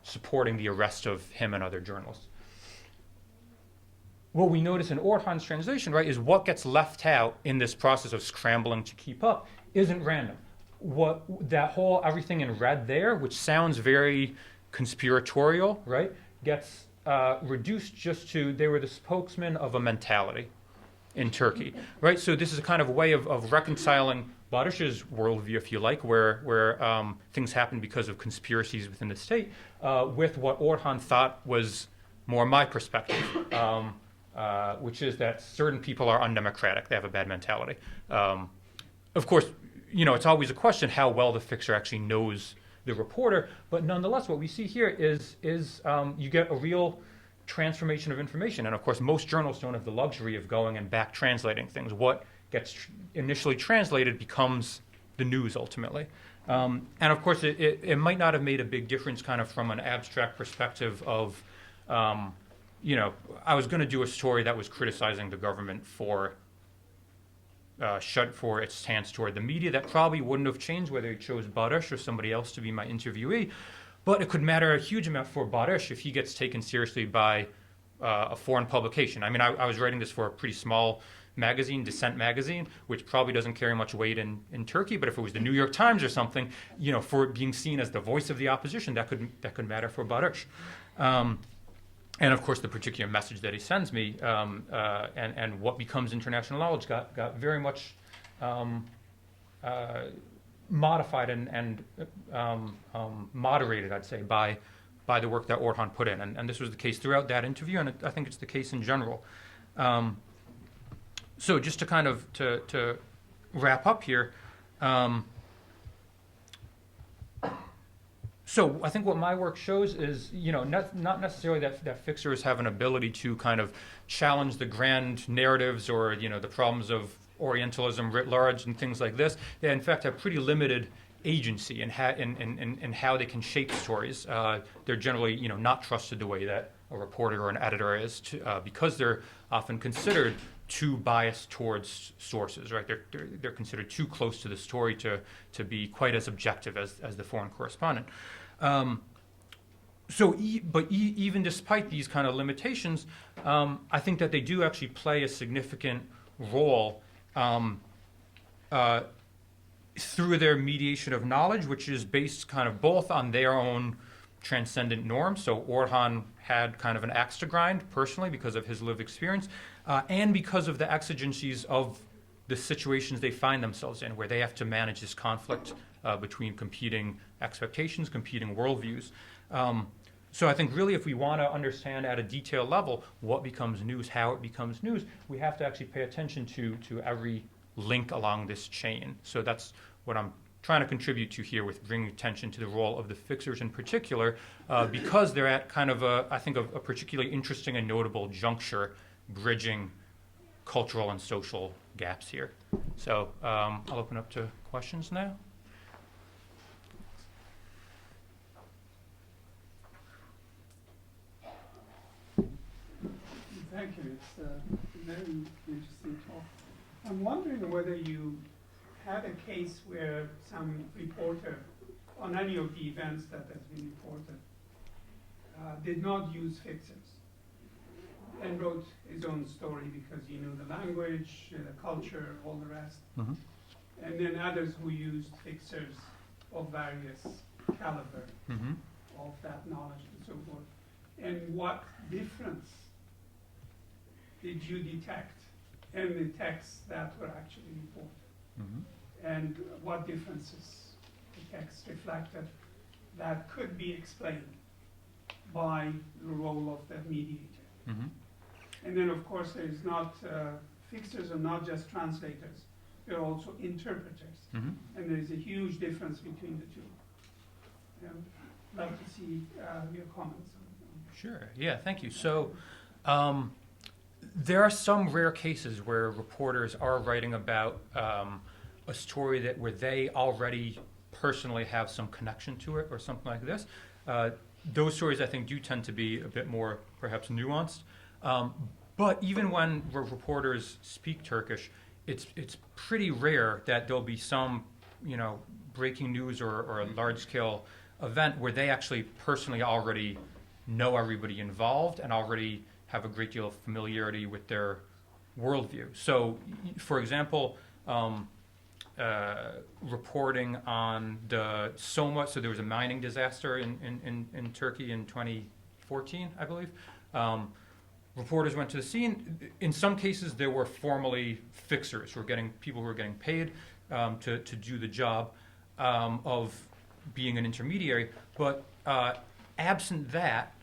supporting the arrest of him and other journalists. What we notice in Orhan's translation, right, is what gets left out in this process of scrambling to keep up isn't random. What that whole everything in red there, which sounds very conspiratorial, right, gets reduced just to they were the spokesman of a mentality in Turkey, right? So this is a kind of way of reconciling Barış's worldview, if you like, where things happen because of conspiracies within the state, with what Orhan thought was more my perspective, which is that certain people are undemocratic. They have a bad mentality. Of course, it's always a question how well the fixer actually knows the reporter, but nonetheless, what we see here is you get a real transformation of information. And of course, most journalists don't have the luxury of going and back translating things. What gets initially translated becomes the news ultimately. And of course, it might not have made a big difference kind of from an abstract perspective of, I was going to do a story that was criticizing the government for its stance toward the media. That probably wouldn't have changed whether he chose Barış or somebody else to be my interviewee. But it could matter a huge amount for Barış if he gets taken seriously by a foreign publication. I mean, I was writing this for a pretty small magazine, Dissent magazine, which probably doesn't carry much weight in Turkey. But if it was the New York Times or something, for it being seen as the voice of the opposition, that could matter for Barış. And of course, the particular message that he sends me and what becomes international knowledge got very much modified and moderated, I'd say, by the work that Orhan put in. And this was the case throughout that interview, and I think it's the case in general. So just to kind of to wrap up here, so I think what my work shows is, not necessarily that fixers have an ability to kind of challenge the grand narratives or, the problems of Orientalism writ large and things like this, they in fact have pretty limited agency in how they can shape stories. They're generally, not trusted the way that a reporter or an editor is, because they're often considered too biased towards sources, right? They're considered too close to the story to be quite as objective as the foreign correspondent. Even despite these kind of limitations, I think that they do actually play a significant role through their mediation of knowledge, which is based kind of both on their own transcendent norms. So Orhan had kind of an axe to grind personally because of his lived experience, and because of the exigencies of the situations they find themselves in, where they have to manage this conflict between competing expectations, competing worldviews. So I think really if we want to understand at a detailed level what becomes news, how it becomes news, we have to actually pay attention to every link along this chain. So that's what I'm trying to contribute to here with bringing attention to the role of the fixers in particular, because they're at kind of a particularly interesting and notable juncture, bridging cultural and social gaps here. So I'll open up to questions now. Thank you. It's a very interesting talk. I'm wondering whether you had a case where some reporter on any of the events that has been reported did not use fixers and wrote his own story because he knew the language, the culture, all the rest. Mm-hmm. And then others who used fixers of various caliber Mm-hmm. of that knowledge and so forth. And what difference did you detect in the texts that were actually reported? Mm-hmm. And what differences the text reflected that could be explained by the role of the mediator? Mm-hmm. And then, of course, there's not, fixers are not just translators, they're also interpreters. Mm-hmm. And there's a huge difference between the two. I'd like to see your comments on Sure. Yeah, thank you. So there are some rare cases where reporters are writing about a story where they already personally have some connection to it or something like this. Those stories, I think, do tend to be a bit more perhaps nuanced. But even when reporters speak Turkish, it's pretty rare that there'll be some, breaking news or a large-scale event where they actually personally already know everybody involved and already have a great deal of familiarity with their worldview. So, for example, reporting on the Soma, so there was a mining disaster in Turkey in 2014, I believe. Reporters went to the scene. In some cases, there were formally fixers people who were getting paid to do the job of being an intermediary. But absent that,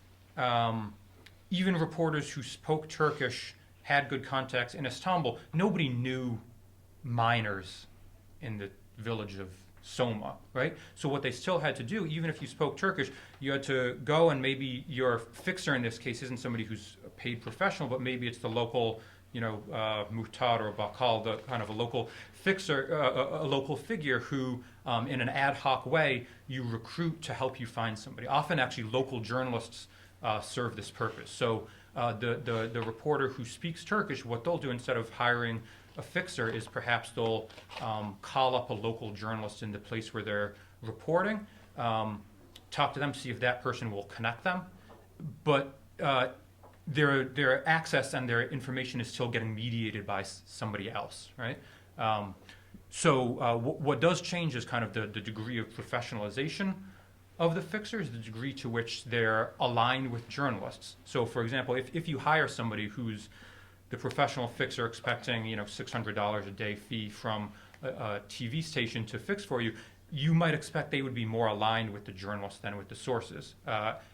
even reporters who spoke Turkish, had good contacts in Istanbul, nobody knew miners in the village of Soma, right? So what they still had to do, even if you spoke Turkish, you had to go, and maybe your fixer in this case isn't somebody who's a paid professional, but maybe it's the local, muhtar or bakal, the kind of a local fixer, a local figure who, in an ad hoc way, you recruit to help you find somebody. Often, actually, local journalists serve this purpose. So the reporter who speaks Turkish, what they'll do instead of hiring a fixer is perhaps they'll call up a local journalist in the place where they're reporting, talk to them, see if that person will connect them. But their access and their information is still getting mediated by somebody else, right? What does change is kind of the degree of professionalization of the fixers, the degree to which they're aligned with journalists. So, for example, if you hire somebody who's the professional fixer expecting, $600 a day fee from a TV station to fix for you, you might expect they would be more aligned with the journalist than with the sources,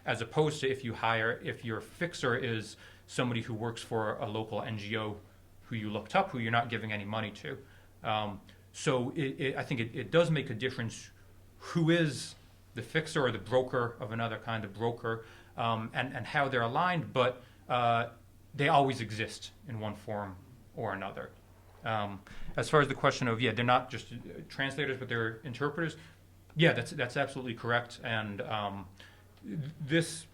as opposed to if your fixer is somebody who works for a local NGO who you looked up, who you're not giving any money to. I think it does make a difference who is the fixer or the broker of another kind of broker, and how they're aligned, but they always exist in one form or another. As far as the question of, they're not just translators, but they're interpreters. Yeah, that's absolutely correct. And this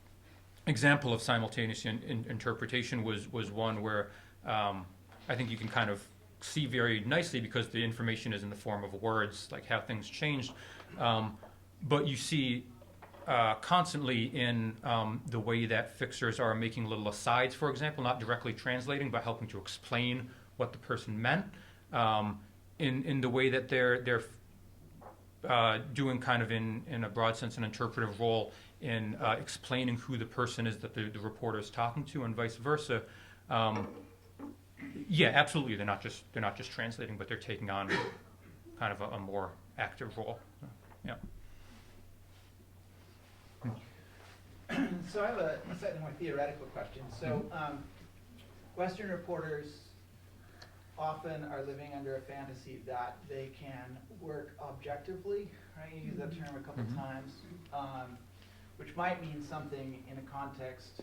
example of simultaneous interpretation was one where I think you can kind of see very nicely, because the information is in the form of words, like how things changed. But you see constantly in the way that fixers are making little asides, for example, not directly translating, but helping to explain what the person meant, in the way that they're doing kind of in a broad sense an interpretive role in explaining who the person is that the reporter is talking to, and vice versa. Yeah, absolutely. They're not just translating, but they're taking on kind of a more active role. Yeah. So I have a slightly more theoretical question. So Western reporters often are living under a fantasy that they can work objectively, right? You use that term a couple times, which might mean something in a context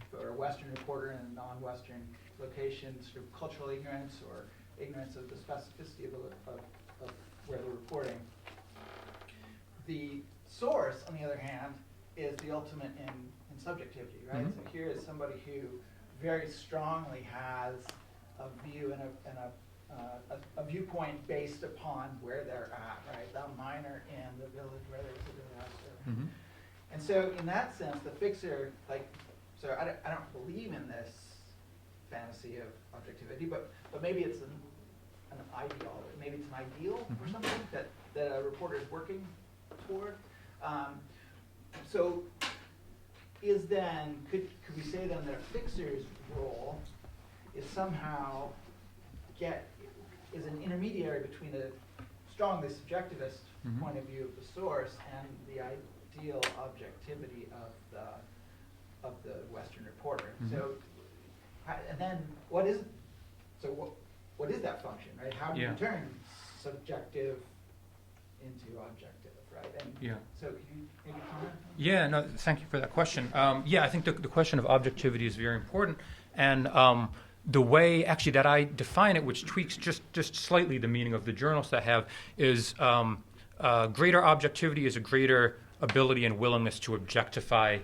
for a Western reporter in a non-Western location, sort of cultural ignorance or ignorance of the specificity of where they're reporting. The source, on the other hand, is the ultimate in subjectivity, right? So here is somebody who very strongly has a view and a viewpoint based upon where they're at, right? The miner in the village where there's a disaster. And so in that sense, the fixer, so I don't believe in this fantasy of objectivity, but maybe it's an ideal, maybe it's an ideal or something that a reporter is working toward. So could we say then that a fixer's role is somehow is an intermediary between a strongly subjectivist point of view of the source and the ideal objectivity of the Western reporter? So, and then what is that function, right? How do you turn subjective into objective, right? And so can you maybe comment? Yeah, no, thank you for that question. I think the question of objectivity is very important, and the way actually that I define it, which tweaks just slightly the meaning of the journalists I have, is greater objectivity is a greater ability and willingness to objectify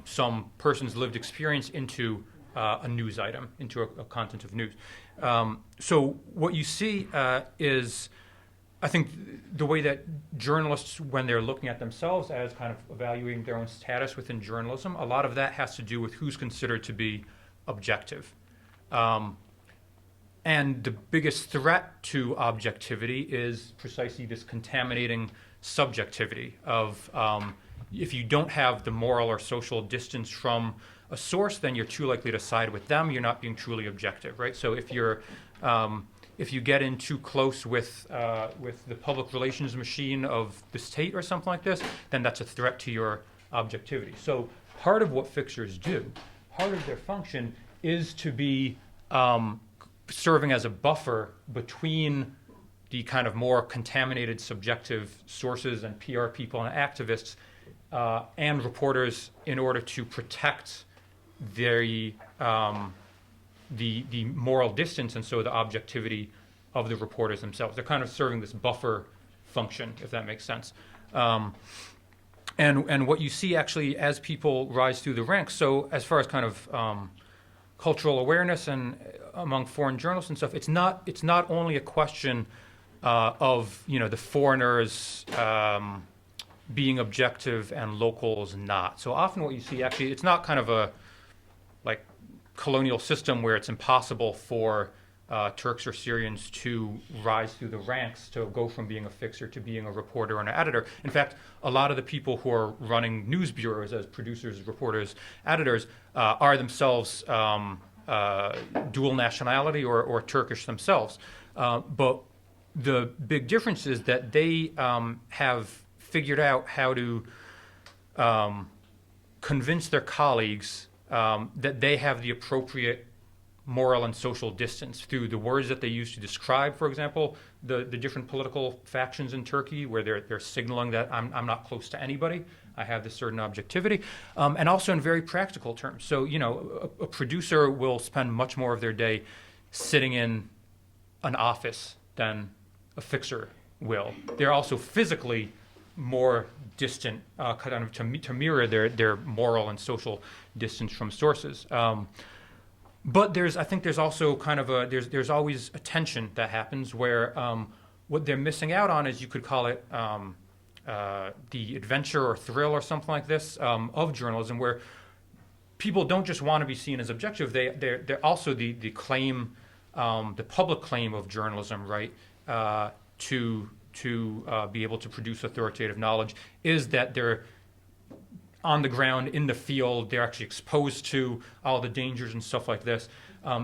some person's lived experience into a news item, into a content of news. So what you see is, I think, the way that journalists, when they're looking at themselves as kind of evaluating their own status within journalism, a lot of that has to do with who's considered to be objective. And the biggest threat to objectivity is precisely this contaminating subjectivity of if you don't have the moral or social distance from a source, then you're too likely to side with them. You're not being truly objective, right? So if you get in too close with the public relations machine of the state or something like this, then that's a threat to your objectivity. So part of what fixers do, part of their function, is to be serving as a buffer between the kind of more contaminated subjective sources and PR people and activists and reporters, in order to protect the moral distance and so the objectivity of the reporters themselves. They're kind of serving this buffer function, if that makes sense. And what you see actually as people rise through the ranks, so as far as kind of cultural awareness and among foreign journalists and stuff, it's not only a question of the foreigners being objective and locals not. So often what you see actually, it's not kind of a colonial system where it's impossible for Turks or Syrians to rise through the ranks, to go from being a fixer to being a reporter and an editor. In fact, a lot of the people who are running news bureaus as producers, reporters, editors are themselves dual nationality or Turkish themselves. But the big difference is that they have figured out how to convince their colleagues that they have the appropriate moral and social distance through the words that they use to describe, for example, the different political factions in Turkey, where they're signaling that I'm not close to anybody. I have this certain objectivity, and also in very practical terms. So, a producer will spend much more of their day sitting in an office than a fixer will. They're also physically more distant, kind of to mirror their moral and social distance from sources. But I think there's also kind of there's always a tension that happens where what they're missing out on is, you could call it the adventure or thrill or something like this of journalism, where people don't just want to be seen as objective. They're also the claim, the public claim of journalism, right, to be able to produce authoritative knowledge, is that they're on the ground, in the field, they're actually exposed to all the dangers and stuff like this.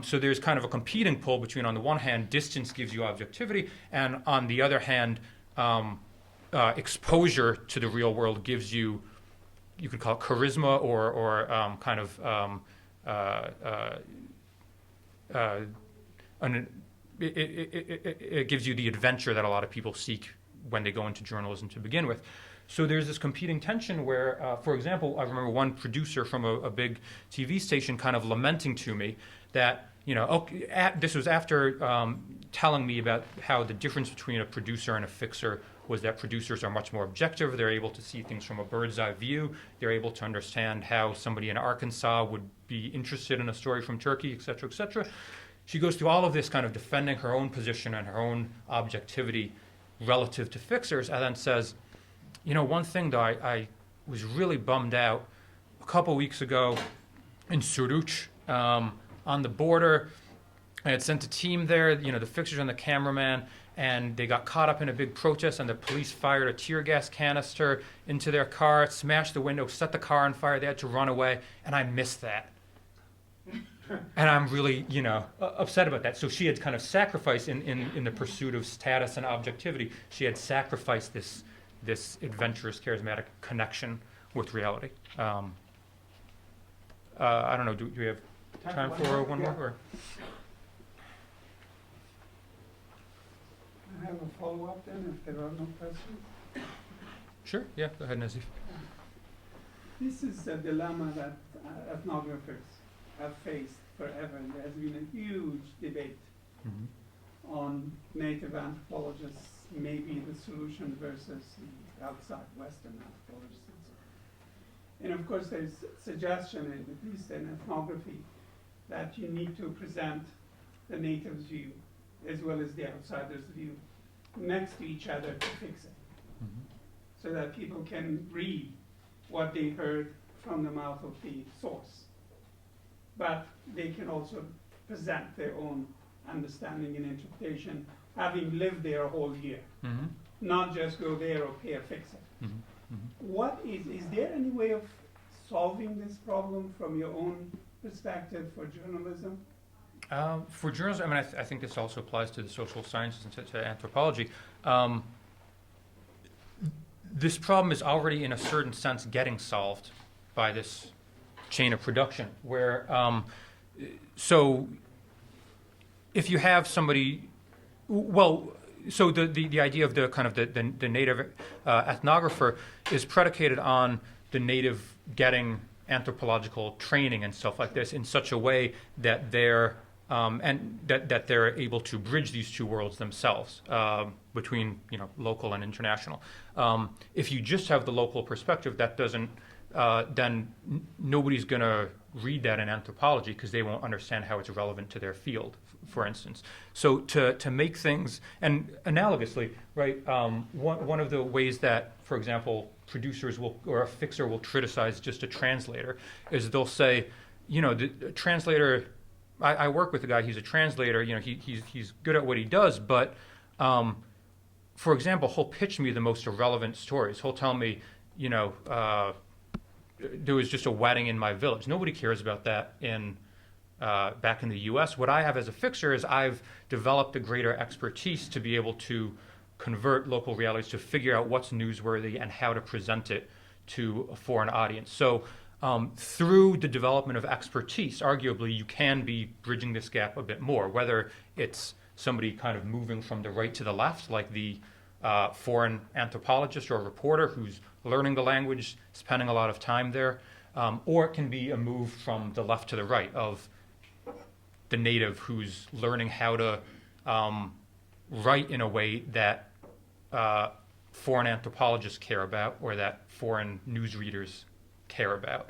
So there's kind of a competing pull between, on the one hand, distance gives you objectivity, and on the other hand, exposure to the real world gives you, you could call it charisma, or kind of it gives you the adventure that a lot of people seek when they go into journalism to begin with. So there's this competing tension where, for example, I remember one producer from a big TV station kind of lamenting to me that, this was after telling me about how the difference between a producer and a fixer was that producers are much more objective. They're able to see things from a bird's eye view. They're able to understand how somebody in Arkansas would be interested in a story from Turkey, et cetera, et cetera. She goes through all of this kind of defending her own position and her own objectivity relative to fixers, and then says, one thing though, I was really bummed out a couple weeks ago in Suruç, on the border. I had sent a team there, the fixers and the cameraman, and they got caught up in a big protest, and the police fired a tear gas canister into their car, smashed the window, set the car on fire. They had to run away, and I missed that. And I'm really, upset about that. So she had kind of sacrificed in the pursuit of status and objectivity. She had sacrificed this adventurous, charismatic connection with reality. I don't know. Do we have time for one more? Or? I have a follow-up then, if there are no questions. Sure. Yeah. Go ahead, Nazif. This is a dilemma that ethnographers have faced forever. There has been a huge debate on native anthropologists, maybe the solution versus the outside Western anthropologists. And of course, there's suggestion, at least in ethnography, that you need to present the native's view as well as the outsider's view next to each other to fix it, so that people can read what they heard from the mouth of the source. But they can also present their own understanding and interpretation, having lived there a whole year, not just go there or pay a fixer. What is there any way of solving this problem from your own perspective for journalism? For journalism, I think this also applies to the social sciences and to anthropology. This problem is already, in a certain sense, getting solved by this chain of production, where so if you have somebody, so the idea of the kind of the native ethnographer is predicated on the native getting anthropological training and stuff like this in such a way that they're that they're able to bridge these two worlds themselves, between local and international. If you just have the local perspective, that doesn't then nobody's going to read that in anthropology because they won't understand how it's relevant to their field, for instance. So to make things, and analogously, right, one of the ways that, for example, producers will, or a fixer will criticize just a translator is they'll say, the translator, I work with a guy, he's a translator, he's good at what he does, but for example, he'll pitch me the most irrelevant stories. He'll tell me, there was just a wedding in my village. Nobody cares about that back in the U.S. What I have as a fixer is I've developed a greater expertise to be able to convert local realities, to figure out what's newsworthy and how to present it to a foreign audience. So through the development of expertise, arguably you can be bridging this gap a bit more, whether it's somebody kind of moving from the right to the left, like the foreign anthropologist or reporter who's learning the language, spending a lot of time there, or it can be a move from the left to the right of the native who's learning how to write in a way that foreign anthropologists care about or that foreign newsreaders care about.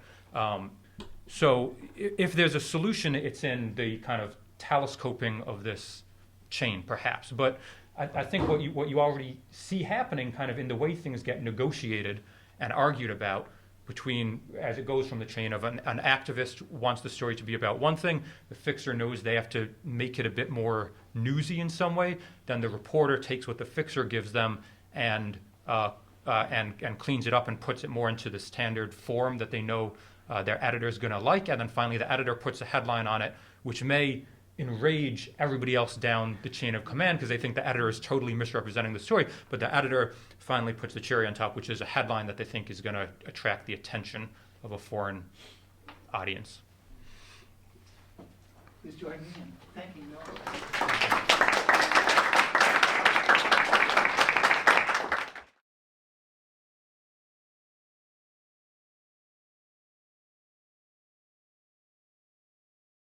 So if there's a solution, it's in the kind of telescoping of this chain, perhaps. But I think what you already see happening kind of in the way things get negotiated and argued about between, as it goes from the chain of an activist wants the story to be about one thing, the fixer knows they have to make it a bit more newsy in some way, then the reporter takes what the fixer gives them and cleans it up and puts it more into the standard form that they know their editor is going to like, and then finally the editor puts a headline on it, which may enrage everybody else down the chain of command because they think the editor is totally misrepresenting the story, but the editor finally puts the cherry on top, which is a headline that they think is going to attract the attention of a foreign audience. Please join me in thanking Noah.